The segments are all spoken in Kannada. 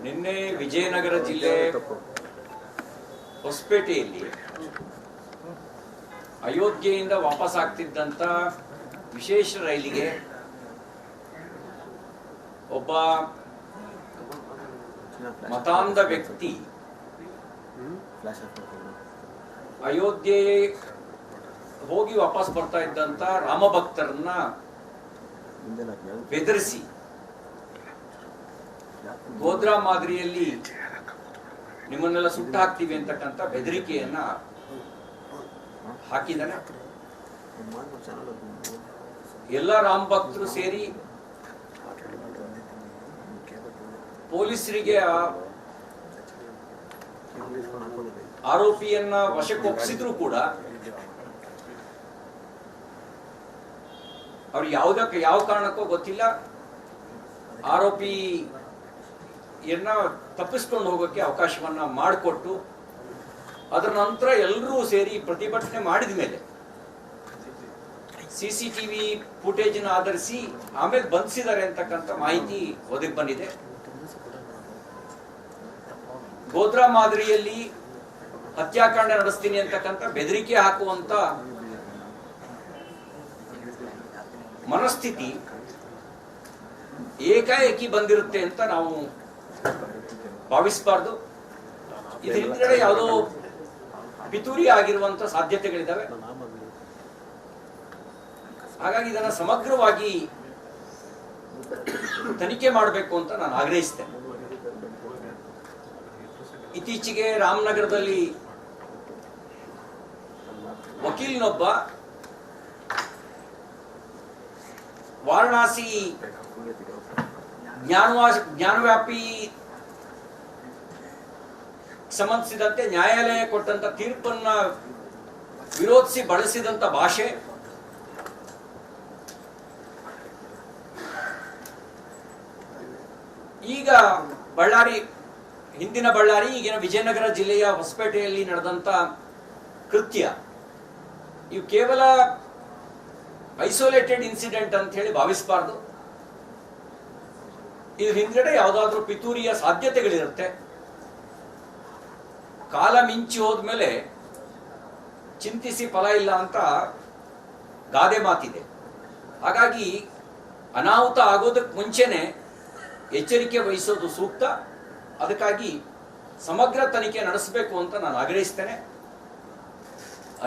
ನಿನ್ನೆ ವಿಜಯನಗರ ಜಿಲ್ಲೆ ಹೊಸಪೇಟೆಯಲ್ಲಿ ಅಯೋಧ್ಯೆಯಿಂದ ವಾಪಸ್ ಆಗ್ತಿದ್ದಂತ ವಿಶೇಷ ರೈಲಿಗೆ ಒಬ್ಬ ಮತಾಂಧ ವ್ಯಕ್ತಿ ಅಯೋಧ್ಯೆ ಹೋಗಿ ವಾಪಸ್ ಬರ್ತಾ ಇದ್ದಂತ ರಾಮಭಕ್ತರನ್ನ ಬೆದರಿಸಿ ಗೋಧ್ರಾ ಮಾದರಿಯಲ್ಲಿ ನಿಮ್ಮನ್ನೆಲ್ಲ ಸುಟ್ಟು ಹಾಕ್ತೀವಿ ಅಂತಕ್ಕಂಥ ಬೆದರಿಕೆಯನ್ನ ಹಾಕಿದ್ದಾನೆ. ಎಲ್ಲ ರಾಮ ಭಕ್ತರು ಸೇರಿ ಪೊಲೀಸರಿಗೆ ಆರೋಪಿಯನ್ನ ವಶಕ್ಕೊಪ್ಪಿಸಿದ್ರು ಕೂಡ ಅವ್ರು ಯಾವ ಕಾರಣಕ್ಕೂ ಗೊತ್ತಿಲ್ಲ ಆರೋಪಿಯನ್ನ ತಪ್ಪಿಸ್ಕೊಂಡು ಹೋಗೋಕೆ ಅವಕಾಶವನ್ನ ಮಾಡಿಕೊಟ್ಟು ಅದರ ನಂತರ ಎಲ್ಲರೂ ಸೇರಿ ಪ್ರತಿಭಟನೆ ಮಾಡಿದ ಮೇಲೆ ಸಿಸಿಟಿವಿ ಫುಟೇಜ್ ಆಧರಿಸಿ ಆಮೇಲೆ ಬಂಧಿಸಿದ್ದಾರೆ ಅಂತಕ್ಕಂಥ ಮಾಹಿತಿ ಒದಗಿ ಬಂದಿದೆ. ಗೋಧ್ರಾ ಮಾದರಿಯಲ್ಲಿ ಹತ್ಯಾಕಾಂಡ ನಡೆಸ್ತೀನಿ ಅಂತಕ್ಕಂಥ ಬೆದರಿಕೆ ಹಾಕುವಂತ ಮನಸ್ಥಿತಿ ಏಕಾಏಕಿ ಬಂದಿರುತ್ತೆ ಅಂತ ನಾವು ಭಾವಿಸಬಾರ್ದು. ಇದ್ರ ಹಿಂದ್ಗಡೆ ಯಾವುದೋ ಪಿತೂರಿ ಆಗಿರುವಂತ ಸಾಧ್ಯತೆಗಳಿದಾವೆ. ಹಾಗಾಗಿ ಇದನ್ನ ಸಮಗ್ರವಾಗಿ ತನಿಖೆ ಮಾಡಬೇಕು ಅಂತ ನಾನು ಆಗ್ರಹಿಸ್ತೇನೆ. ಇತ್ತೀಚೆಗೆ ರಾಮನಗರದಲ್ಲಿ ವಕೀಲನೊಬ್ಬ ವಾರಣಾಸಿ ಜ್ಞಾನವ್ಯಾಪಿ ಸಂಬಂಧಿಸಿದಂತೆ ನ್ಯಾಯಾಲಯ ಕೊಟ್ಟಂತ ತೀರ್ಪನ್ನ ವಿರೋಧಿಸಿ ಬಳಸಿದಂತ ಭಾಷೆ, ಈಗ ಹಿಂದಿನ ಬಳ್ಳಾರಿ ಈಗಿನ ವಿಜಯನಗರ ಜಿಲ್ಲೆಯ ಹೊಸಪೇಟೆಯಲ್ಲಿ ನಡೆದಂತ ಕೃತ್ಯ ಇವು ಕೇವಲ ಐಸೋಲೇಟೆಡ್ ಇನ್ಸಿಡೆಂಟ್ ಅಂತ ಹೇಳಿ ಭಾವಿಸಬಾರ್ದು. ಇದ್ರ ಹಿಂದ್ಗಡೆ ಯಾವುದಾದ್ರೂ ಪಿತೂರಿಯ ಸಾಧ್ಯತೆಗಳಿರುತ್ತೆ. ಕಾಲ ಮಿಂಚಿ ಹೋದ್ಮೇಲೆ ಚಿಂತಿಸಿ ಫಲ ಇಲ್ಲ ಅಂತ ಗಾದೆ ಮಾತಿದೆ. ಹಾಗಾಗಿ ಅನಾಹುತ ಆಗೋದಕ್ಕೆ ಮುಂಚೆನೆ ಎಚ್ಚರಿಕೆ ವಹಿಸೋದು ಸೂಕ್ತ. ಅದಕ್ಕಾಗಿ ಸಮಗ್ರ ತನಿಖೆ ನಡೆಸಬೇಕು ಅಂತ ನಾನು ಆಗ್ರಹಿಸ್ತೇನೆ.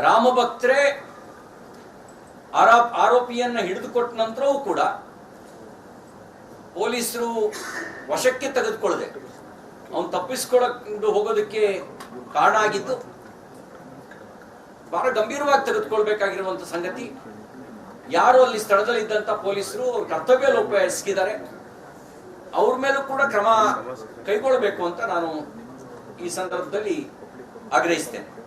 ರಾಮಭಕ್ತರೇ ಆರೋಪಿಯನ್ನ ಹಿಡಿದುಕೊಟ್ಟ ನಂತರವೂ ಕೂಡ ಪೊಲೀಸರು ವಶಕ್ಕೆ ತೆಗೆದುಕೊಳ್ಳದೆ ಅವನು ತಪ್ಪಿಸ್ಕೊಂಡು ಹೋಗೋದಕ್ಕೆ ಕಾರಣ ಆಗಿದ್ದು ಬಹಳ ಗಂಭೀರವಾಗಿ ತೆಗೆದುಕೊಳ್ಬೇಕಾಗಿರುವಂತ ಸಂಗತಿ. ಯಾರು ಅಲ್ಲಿ ಸ್ಥಳದಲ್ಲಿ ಇದ್ದಂತ ಪೊಲೀಸರು ಅವ್ರ ಕರ್ತವ್ಯ ಲೋಪ ಎಸಗಿದ್ದಾರೆ, ಅವ್ರ ಮೇಲೂ ಕೂಡ ಕ್ರಮ ಕೈಗೊಳ್ಳಬೇಕು ಅಂತ ನಾನು ಈ ಸಂದರ್ಭದಲ್ಲಿ ಆಗ್ರಹಿಸ್ತೇನೆ.